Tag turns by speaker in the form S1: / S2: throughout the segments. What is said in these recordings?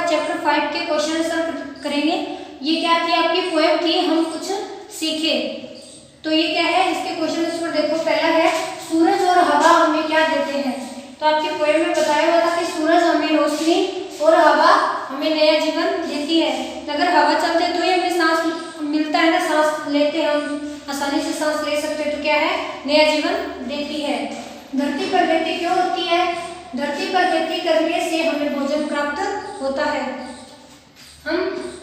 S1: Chapter 5 के question answer करेंगे। ये क्या थी आपकी पोएम थी हम कुछ सीखे। तो ये क्या है, इसके क्वेश्चन आंसर देखो। पहला है सूरज और हवा हमें क्या देते हैं। तो आपकी पोएम में बताया हुआ था कि सूरज हमें रोशनी और हवा हमें नया जीवन देती है। अगर हवा चलते तो ही हमें सांस मिलता है ना, सांस लेते हैं हम, आसानी से सांस ले सकते हैं। तो क्या है, नया जीवन देती है। धरती पर खेती क्यों होती है। धरती पर खेती करने से हमें भोजन प्राप्त होता है। हम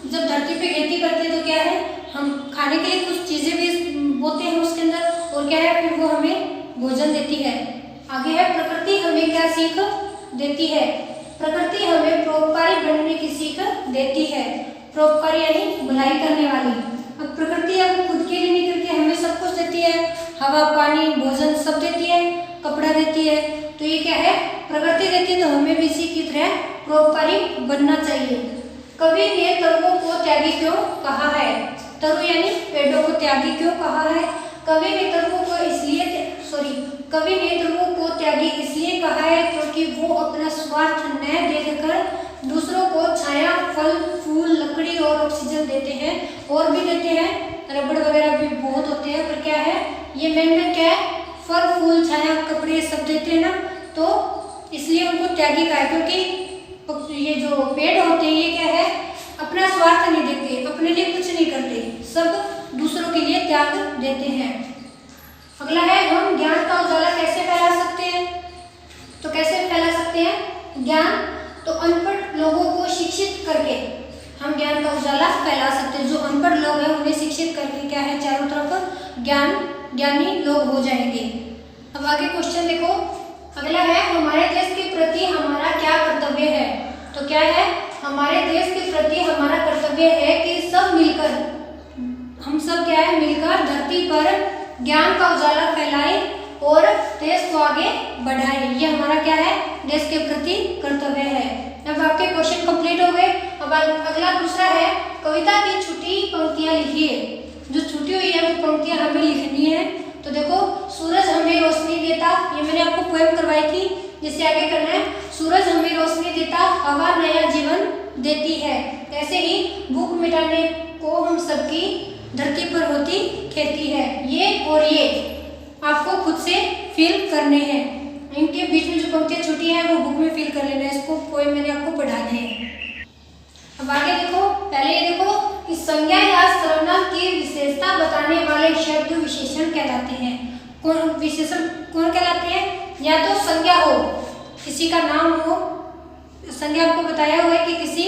S1: जब धरती पे खेती करते हैं तो क्या है, हम खाने के लिए कुछ चीजें भी बोते हैं उसके अंदर, और क्या है फिर वो हमें भोजन देती है। आगे है प्रकृति हमें क्या सीख देती है। प्रकृति हमें परोपकारी बनने की सीख देती है। परोपकारी यानी भलाई करने वाली। अब प्रकृति अब खुद के लिए नहीं करके हमें सब कुछ देती है, हवा पानी भोजन सब देती है, कपड़ा देती है। तो ये क्या है, प्रकृति देती है, तो हमें भी इसी की तरह परोपकारी बनना चाहिए। कवि ने तरुओं को त्यागी क्यों कहा है। तरु यानी पेड़ों को त्यागी क्यों कहा है। कवि ने तरुओं को त्यागी इसलिए कहा है क्योंकि वो अपना स्वार्थ न देखकर दूसरों को छाया फल फूल लकड़ी और ऑक्सीजन देते हैं, और भी देते हैं, रबड़ वगैरह भी बहुत होते हैं, पर क्या है ये मेन क्या है, फल फूल छाया कपड़े सब देते हैं ना, तो इसलिए उनको त्यागी कहा है। क्योंकि ये जो पेड़ होते हैं ये क्या है, अपना स्वार्थ नहीं देखते, अपने लिए कुछ नहीं करते, सब दूसरों के लिए त्याग देते हैं। अगला है हम ज्ञान का उजाला कैसे फैला सकते हैं। तो कैसे फैला सकते हैं ज्ञान, तो अनपढ़ लोगों को शिक्षित करके हम ज्ञान का उजाला फैला सकते हैं। जो अनपढ़ लोग हैं उन्हें शिक्षित करके क्या है, चारों तरफ ज्ञानी लोग हो जाएंगे। अब आगे क्वेश्चन देखो। अगला है हमारे देश के प्रति हमारा क्या कर्तव्य है। तो क्या है, हमारे देश के प्रति हमारा कर्तव्य है कि सब मिलकर, हम सब क्या है मिलकर धरती पर ज्ञान का उजाला फैलाएं और देश को आगे बढ़ाएं। ये हमारा क्या है, देश के प्रति कर्तव्य है। अब आपके क्वेश्चन कंप्लीट हो गए। अब अगला दूसरा है कविता की छुट्टी पंक्तियां लिखिए। जो छुट्टी हुई है वो पंक्तियां हमें लिखनी है। तो देखो, सूरज हमें रोशनी देता, ये मैंने आपको पोएम करवाई थी, जिससे आगे करना है सूरज हमें रोशनी देता, हवा नया जीवन देती है। ऐसे ही भूख मिटाने को हम सबकी धरती पर होती खेती है। ये और ये आपको खुद से फिल करने हैं। इनके बीच में जो पंक्तियां छुट्टी है वो बुक में फिल कर लेना है। इसको पोएम मैंने आपको पढ़ा दिए हैं। अब आगे देखो, पहले ये देखो कि संज्ञा या सर्वनाम की विशेषता बताने वाले शब्द विशेषण कहलाते हैं। विशेषण कौन कहलाते हैं, या तो संज्ञा हो, किसी का नाम हो, संज्ञा आपको बताया हुआ है कि किसी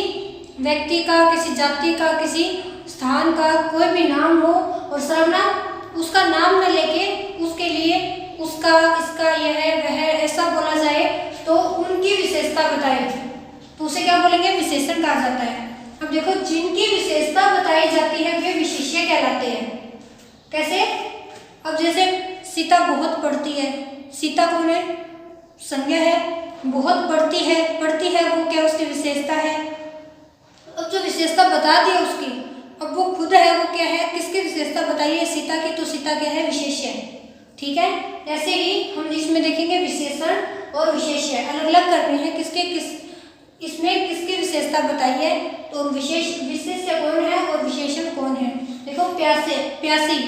S1: व्यक्ति का, किसी जाति का, किसी स्थान का कोई भी नाम हो, और सर्वनाम उसका नाम न लेके उसके लिए उसका इसका यह वह ऐसा बोला जाए तो उनकी विशेषता बताए, तो उसे क्या बोलेंगे, विशेषण कहा जाता है। अब देखो, जिनकी विशेषता बताई जाती है वे विशेष्य कहलाते हैं। कैसे, अब जैसे सीता बहुत पढ़ती है, सीता कौन है, संज्ञा है, बहुत पढ़ती है वो क्या उसकी विशेषता है। अब जो विशेषता बता दी उसकी, अब वो खुद है वो क्या है, किसकी विशेषता बताइए, सीता की, तो सीता क्या है, विशेष्य है। ठीक है, ऐसे ही हम इसमें देखेंगे विशेषण और विशेष्य अलग अलग करने हैं, इसमें किसकी विशेषता बताई है, तो विशेष्य कौन है और विशेषण कौन है। देखो, प्यासी,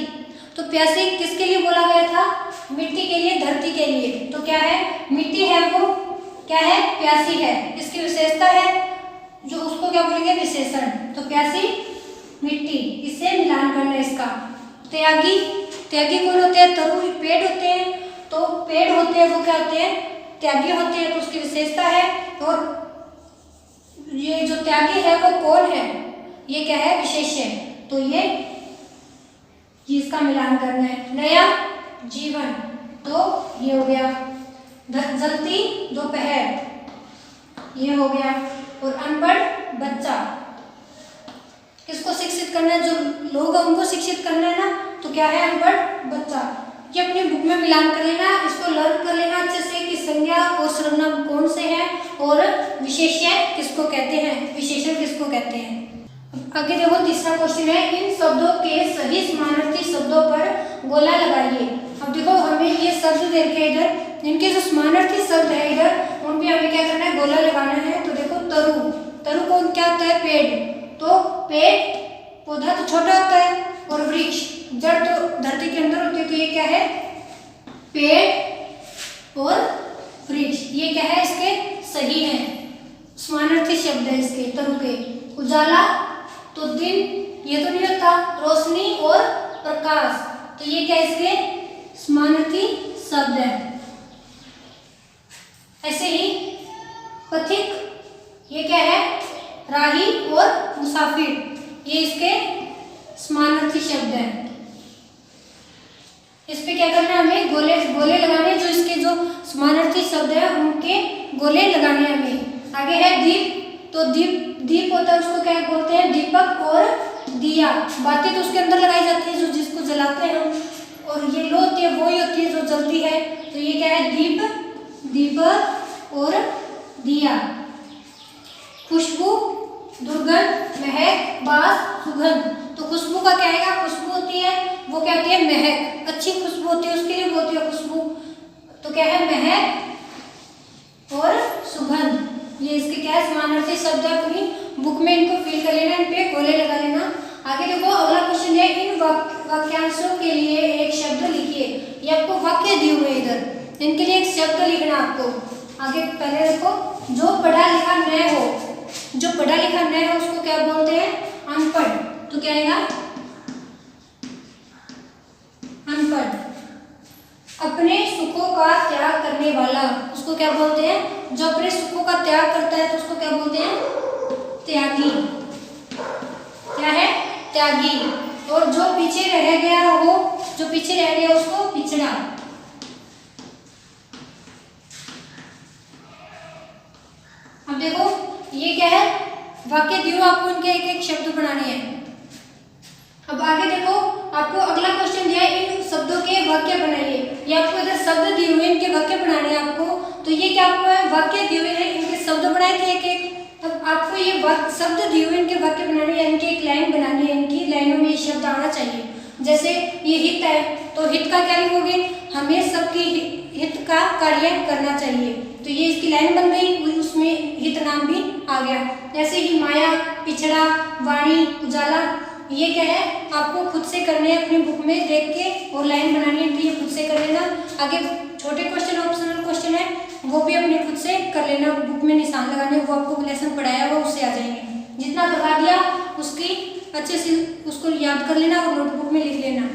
S1: तो प्यासी किसके लिए बोला गया था, मिट्टी के लिए, धरती के लिए। तो क्या है, मिट्टी है वो क्या है, प्यासी है, इसकी विशेषता है, जो उसको क्या बोलेंगे, विशेषण। तो प्यासी मिट्टी, इससे मिलान करना इसका। त्यागी कौन होते हैं, तरु पेड़ होते हैं, तो पेड़ होते हैं वो क्या होते हैं, त्यागी होते हैं, तो उसकी विशेषता है। और ये जो त्यागी है वो कौन है, ये क्या है, विशेष्य। तो ये इसका मिलान करना है। नया जीवन, तो ये हो गया। जलती दोपहर, ये हो गया। और अनपढ़ बच्चा, किसको शिक्षित करना है, जो लोग हैं उनको शिक्षित करना है ना, तो क्या है, अनपढ़ बच्चा। ये अपनी बुक में मिलान कर लेना, इसको लर्न कर लेना अच्छे से कि संज्ञा और सर्वनाम कौन से हैं और विशेष्य किसको कहते हैं, विशेषण किसको कहते हैं। आगे देखो, तीसरा क्वेश्चन है इन शब्दों के सही समानार्थी शब्दों पर गोला लगाइए। अब देखो, हमें ये शब्द दे रखे इधर, इनके जो समानार्थी शब्द है इधर, उन पे हमें क्या करना है, गोला लगाना है। तो देखो, तरु, तरु कौन क्या होता है? पेड़। तो पेड़ पौधा तो छोटा होता है, और वृक्ष जड़ तो धरती के अंदर होती है, तो ये क्या है? पेड़ और वृक्ष। ये क्या है? इसके सही है, समानार्थी शब्द है इसके तरु के। उजाला तो दिन, ये तो नहीं होता, रोशनी और प्रकाश, तो ये क्या इसके समानार्थी शब्द है। ऐसे ही पथिक, ये क्या है? राही और मुसाफिर, ये इसके समानार्थी शब्द है। इस पे क्या करना है हमें? गोले गोले लगाने, जो इसके जो समानार्थी शब्द है उनके गोले लगाने हमें। आगे है दीप, तो दीप होता है, उसको क्या बोलते हैं? दीपक और दिया। बातें तो उसके अंदर लगाई जाती है, जो जिसको जलाते हैं हम, और ये लो होती है, वो ही होती है जो जलती है, तो ये क्या है? दीप, दीपक और दिया। खुशबू, दुर्गंध, महक, बास, सुगंध, तो खुशबू का क्या आएगा? खुशबू होती है, वो क्या होती है? महक, अच्छी खुशबू होती है, उसके लिए बोलती है खुशबू, तो क्या है? महक और सुगंध। ये इसके क्या है? समानार्थी शब्द है। अपनी बुक में इनको फिल कर लेना, इन पे गोले लगा लेना। आगे देखो अगला क्वेश्चन है, इन वाक्यांशों के लिए एक शब्द लिखिए। ये आपको वाक्य दिए हुए इधर, इनके लिए एक शब्द लिखना आपको। आगे पहले देखो, जो पढ़ा लिखा न हो, जो पढ़ा लिखा न हो उसको क्या बोलते हैं? अनपढ़। तो क्या आएगा? अनपढ़। अपने सुखों का त्याग करने वाला, उसको क्या बोलते हैं? जो अपने सुखों का त्याग करता है तो उसको क्या बोलते हैं? त्यागी। क्या है? त्यागी। और जो पीछे रह गया हो, जो पीछे रह गया उसको पिछड़ा। अब देखो ये क्या है? वाक्य दियो, आपको इनके एक एक शब्द बनाने हैं। अब आगे देखो, आपको अगला क्वेश्चन दिया है, इन शब्दों के वाक्य बनाइए। ये आपको इधर शब्द दिए हुए, इनके वाक्य बनाने हैं आपको। तो ये क्या आपको है? वाक्य दिए हुए हैं, इनके शब्द बनाए थे एक एक। अब आपको ये शब्द दिए हुए, इनके वाक्य बनाने हैं, इनकी एक लाइन बनानी है, इनकी लाइनों में ये शब्द आना चाहिए। जैसे ये हित है, तो हित का क्या लिखोगे? हमें सबकी हित का कार्य करना चाहिए, तो ये इसकी लाइन बन गई, उसमें हित नाम भी आ गया। ऐसे ही माया, पिछड़ा, वाणी, उजाला, ये क्या है? आपको खुद से करने हैं, अपनी बुक में देख के और लाइन बनानी है, तो ये खुद से कर लेना। आगे छोटे क्वेश्चन, ऑप्शनल क्वेश्चन है, वो भी अपने खुद से कर लेना, बुक में निशान लगाने, वो आपको लेसन पढ़ाया हुआ उससे आ जाएंगे। जितना करवा दिया उसकी अच्छे से उसको याद कर लेना और नोटबुक में लिख लेना।